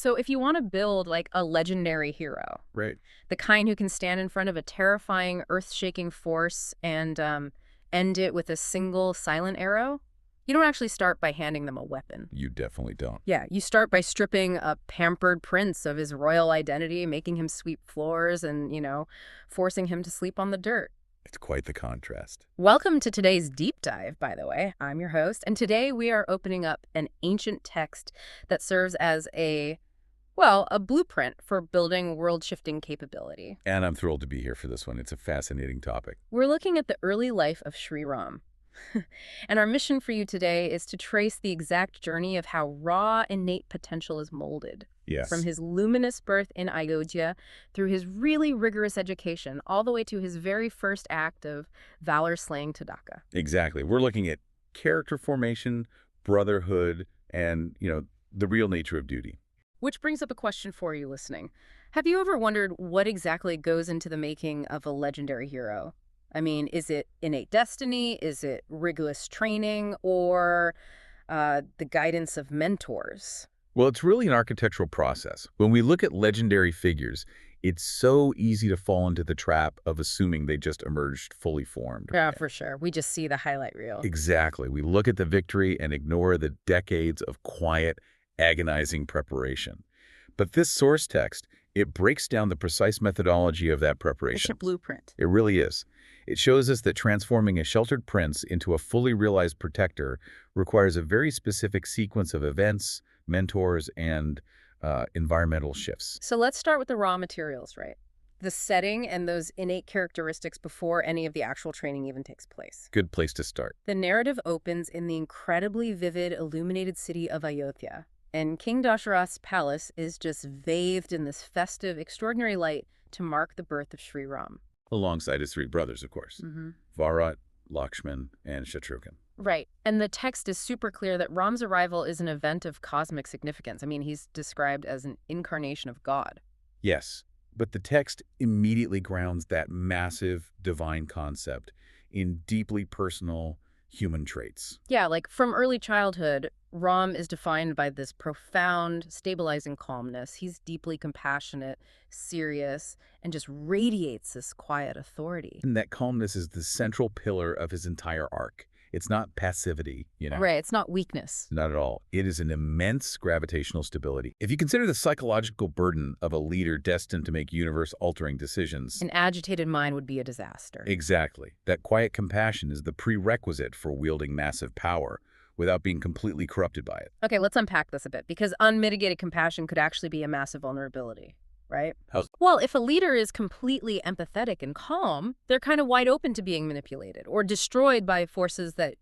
So if you want to build like a legendary hero, Right. the kind who can stand in front of a terrifying, earth-shaking force and end it with a single silent arrow, you don't actually start by handing them a weapon. You definitely don't. Yeah, you start by stripping a pampered prince of his royal identity, making him sweep floors and, forcing him to sleep on the dirt. It's quite the contrast. Welcome to today's deep dive, by the way. I'm your host, and today we are opening up an ancient text that serves as a blueprint for building world-shifting capability. And I'm thrilled to be here for this one. It's a fascinating topic. We're looking at the early life of Sri Ram. And our mission for you today is to trace the exact journey of how raw, innate potential is molded. Yes. From his luminous birth in Ayodhya, through his really rigorous education, all the way to his very first act of valor-slaying Tadaka. Exactly. We're looking at character formation, brotherhood, and, the real nature of duty. Which brings up a question for you listening. Have you ever wondered what exactly goes into the making of a legendary hero? I mean, is it innate destiny? Is it rigorous training? Or the guidance of mentors? Well, it's really an architectural process. When we look at legendary figures, it's so easy to fall into the trap of assuming they just emerged fully formed. Yeah, for sure. We just see the highlight reel. Exactly. We look at the victory and ignore the decades of quiet, agonizing preparation. But this source text, it breaks down the precise methodology of that preparation. It's a blueprint. It really is. It shows us that transforming a sheltered prince into a fully realized protector requires a very specific sequence of events, mentors, and environmental shifts. So let's start with the raw materials, right? The setting and those innate characteristics before any of the actual training even takes place. Good place to start. The narrative opens in the incredibly vivid, illuminated city of Ayodhya. And King Dasharath's palace is just bathed in this festive, extraordinary light to mark the birth of Sri Ram. Alongside his three brothers, of course. Bharat, Lakshman, and Shatrughan. Right. And the text is super clear that Ram's arrival is an event of cosmic significance. I mean, he's described as an incarnation of God. Yes, but the text immediately grounds that massive divine concept in deeply personal human traits. Yeah, like from early childhood, Ram is defined by this profound, stabilizing calmness. He's deeply compassionate, serious, and just radiates this quiet authority. And that calmness is the central pillar of his entire arc. It's not passivity, Right, it's not weakness. Not at all. It is an immense gravitational stability. If you consider the psychological burden of a leader destined to make universe-altering decisions... An agitated mind would be a disaster. Exactly. That quiet compassion is the prerequisite for wielding massive power without being completely corrupted by it. Okay, let's unpack this a bit, because unmitigated compassion could actually be a massive vulnerability. Right? Well, if a leader is completely empathetic and calm, they're kind of wide open to being manipulated or destroyed by forces that,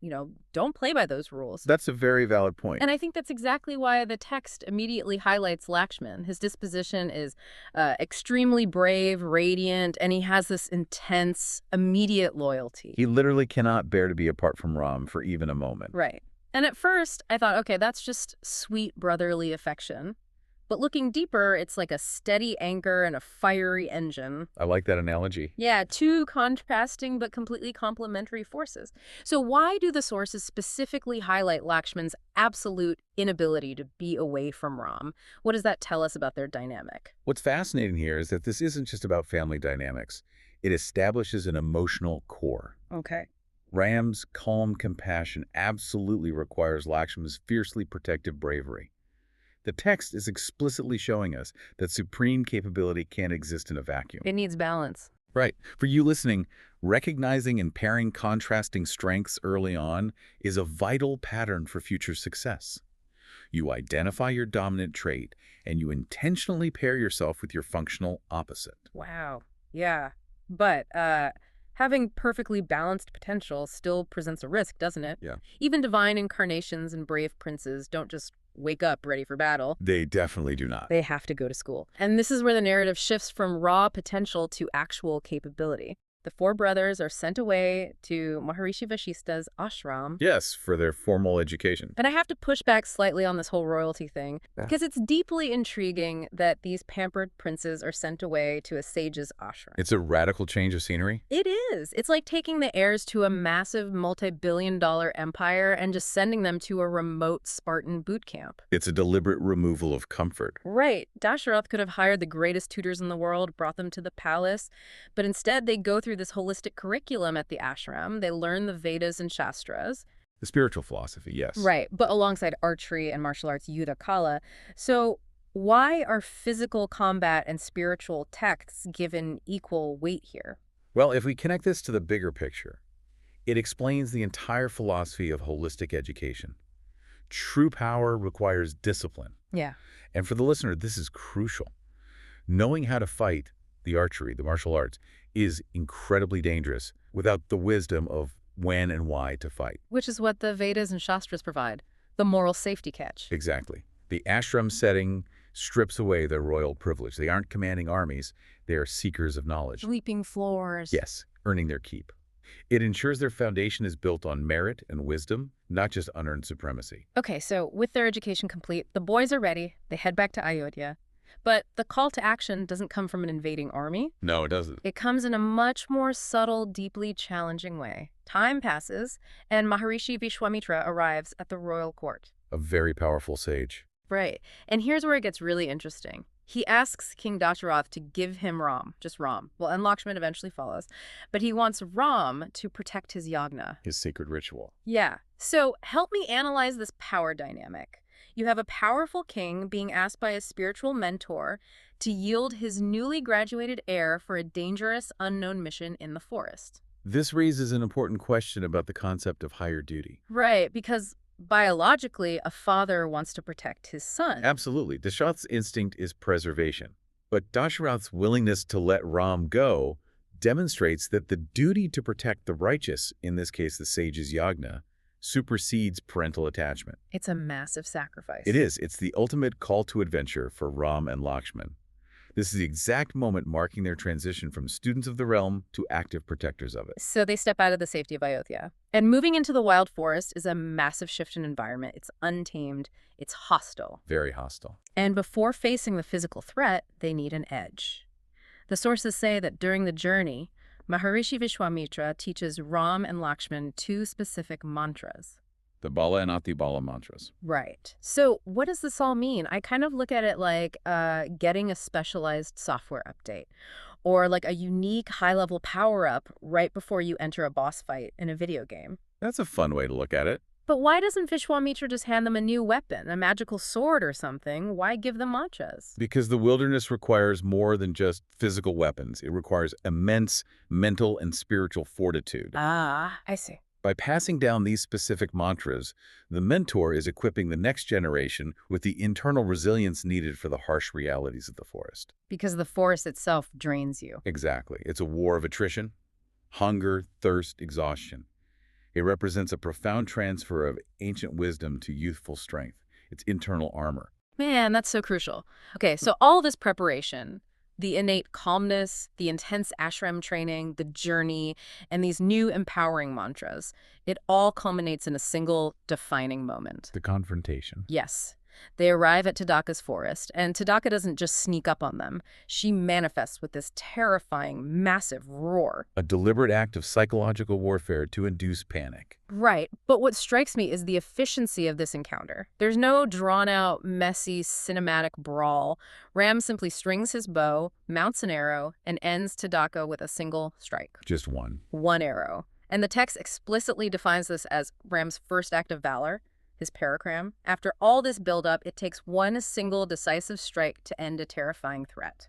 don't play by those rules. That's a very valid point. And I think that's exactly why the text immediately highlights Lakshman. His disposition is extremely brave, radiant, and he has this intense, immediate loyalty. He literally cannot bear to be apart from Ram for even a moment. Right. And at first, I thought, okay, that's just sweet brotherly affection. But looking deeper, it's like a steady anchor and a fiery engine. I like that analogy. Yeah, two contrasting but completely complementary forces. So why do the sources specifically highlight Lakshman's absolute inability to be away from Ram? What does that tell us about their dynamic? What's fascinating here is that this isn't just about family dynamics. It establishes an emotional core. Okay. Ram's calm compassion absolutely requires Lakshman's fiercely protective bravery. The text is explicitly showing us that supreme capability can't exist in a vacuum. It needs balance. Right. For you listening, recognizing and pairing contrasting strengths early on is a vital pattern for future success. You identify your dominant trait, and you intentionally pair yourself with your functional opposite. Wow. Yeah. But having perfectly balanced potential still presents a risk, doesn't it? Yeah. Even divine incarnations and brave princes don't just wake up ready for battle. They definitely do not. They have to go to school. And this is where the narrative shifts from raw potential to actual capability. The four brothers are sent away to Maharishi Vashista's ashram. Yes, for their formal education. And I have to push back slightly on this whole royalty thing, Yeah. because it's deeply intriguing that these pampered princes are sent away to a sage's ashram. It's a radical change of scenery. It is. It's like taking the heirs to a massive multi-billion-dollar empire and just sending them to a remote Spartan boot camp. It's a deliberate removal of comfort. Right. Dasharath could have hired the greatest tutors in the world, brought them to the palace, but instead they go through this holistic curriculum at the ashram. They learn the Vedas and Shastras. The spiritual philosophy, yes. Right, but alongside archery and martial arts, Yuddha Kala. So why are physical combat and spiritual texts given equal weight here? Well, if we connect this to the bigger picture, it explains the entire philosophy of holistic education. True power requires discipline. Yeah. And for the listener, this is crucial. Knowing how to fight, the archery, the martial arts, is incredibly dangerous without the wisdom of when and why to fight. Which is what the Vedas and Shastras provide, the moral safety catch. Exactly. The ashram setting strips away their royal privilege. They aren't commanding armies. They are seekers of knowledge. Sweeping floors. Yes, earning their keep. It ensures their foundation is built on merit and wisdom, not just unearned supremacy. Okay, so with their education complete, the boys are ready. They head back to Ayodhya. But the call to action doesn't come from an invading army. No, it doesn't. It comes in a much more subtle, deeply challenging way. Time passes, and Maharishi Vishwamitra arrives at the royal court. A very powerful sage. Right. And here's where it gets really interesting. He asks King Dasharath to give him Ram, just Ram. Well, and Lakshman eventually follows. But he wants Ram to protect his yagna. His sacred ritual. Yeah. So help me analyze this power dynamic. You have a powerful king being asked by a spiritual mentor to yield his newly graduated heir for a dangerous, unknown mission in the forest. This raises an important question about the concept of higher duty. Right, because biologically, a father wants to protect his son. Absolutely. Dasharath's instinct is preservation. But Dasharath's willingness to let Ram go demonstrates that the duty to protect the righteous, in this case the sage's yagna, supersedes parental attachment. It's a massive sacrifice. It is. It's the ultimate call to adventure for Ram and Lakshman. This is the exact moment marking their transition from students of the realm to active protectors of it. So they step out of the safety of Ayodhya. And moving into the wild forest is a massive shift in environment. It's untamed. It's hostile. Very hostile. And before facing the physical threat, they need an edge. The sources say that during the journey, Maharishi Vishwamitra teaches Ram and Lakshman two specific mantras. The Bala and Ati Bala mantras. Right. So what does this all mean? I kind of look at it like getting a specialized software update or like a unique high-level power-up right before you enter a boss fight in a video game. That's a fun way to look at it. But why doesn't Vishwamitra just hand them a new weapon, a magical sword or something? Why give them mantras? Because the wilderness requires more than just physical weapons. It requires immense mental and spiritual fortitude. Ah, I see. By passing down these specific mantras, the mentor is equipping the next generation with the internal resilience needed for the harsh realities of the forest. Because the forest itself drains you. Exactly. It's a war of attrition, hunger, thirst, exhaustion. It represents a profound transfer of ancient wisdom to youthful strength. It's internal armor. Man, that's so crucial. Okay, so all this preparation, the innate calmness, the intense ashram training, the journey, and these new empowering mantras, it all culminates in a single defining moment. The confrontation. Yes. They arrive at Tadaka's forest, and Tadaka doesn't just sneak up on them. She manifests with this terrifying, massive roar. A deliberate act of psychological warfare to induce panic. Right, but what strikes me is the efficiency of this encounter. There's no drawn-out, messy, cinematic brawl. Ram simply strings his bow, mounts an arrow, and ends Tadaka with a single strike. Just one. One arrow. And the text explicitly defines this as Ram's first act of valor. His paracram. After all this buildup, it takes one single decisive strike to end a terrifying threat.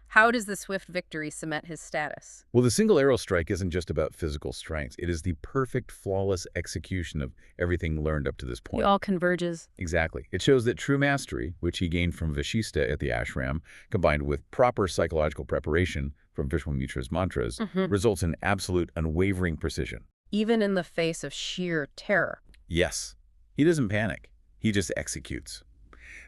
How does the swift victory cement his status? Well, the single arrow strike isn't just about physical strength. It is the perfect, flawless execution of everything learned up to this point. It all converges. Exactly. It shows that true mastery, which he gained from Vashista at the ashram, combined with proper psychological preparation from Vishwamitra's mantras, results in absolute, unwavering precision. Even in the face of sheer terror. Yes. He doesn't panic. He just executes.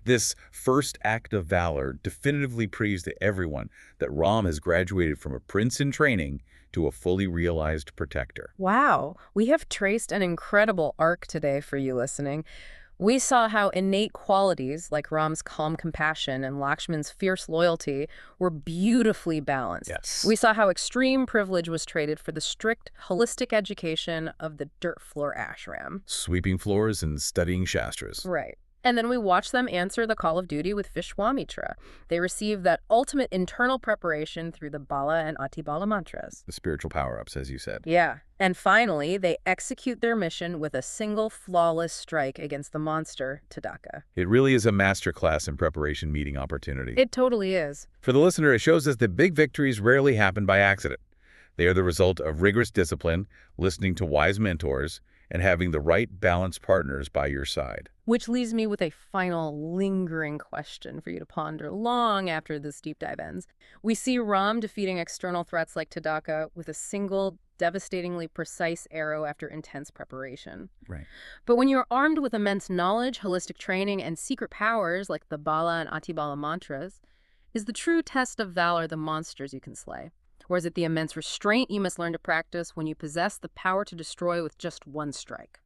This first act of valor definitively proves to everyone that Ram has graduated from a prince in training to a fully realized protector. Wow, we have traced an incredible arc today for you listening. We saw how innate qualities like Ram's calm compassion and Lakshman's fierce loyalty were beautifully balanced. Yes. We saw how extreme privilege was traded for the strict, holistic education of the dirt floor ashram. Sweeping floors and studying Shastras. Right. And then we watched them answer the call of duty with Vishwamitra. They received that ultimate internal preparation through the Bala and Atibala mantras. The spiritual power-ups, as you said. Yeah. And finally, they execute their mission with a single flawless strike against the monster, Tadaka. It really is a masterclass in preparation meeting opportunity. It totally is. For the listener, it shows us that big victories rarely happen by accident. They are the result of rigorous discipline, listening to wise mentors, and having the right balanced partners by your side. Which leaves me with a final lingering question for you to ponder long after this deep dive ends. We see Ram defeating external threats like Tadaka with a single, devastatingly precise arrow after intense preparation. Right. But when you're armed with immense knowledge, holistic training, and secret powers like the Bala and Atibala mantras, is the true test of valor the monsters you can slay? Or is it the immense restraint you must learn to practice when you possess the power to destroy with just one strike?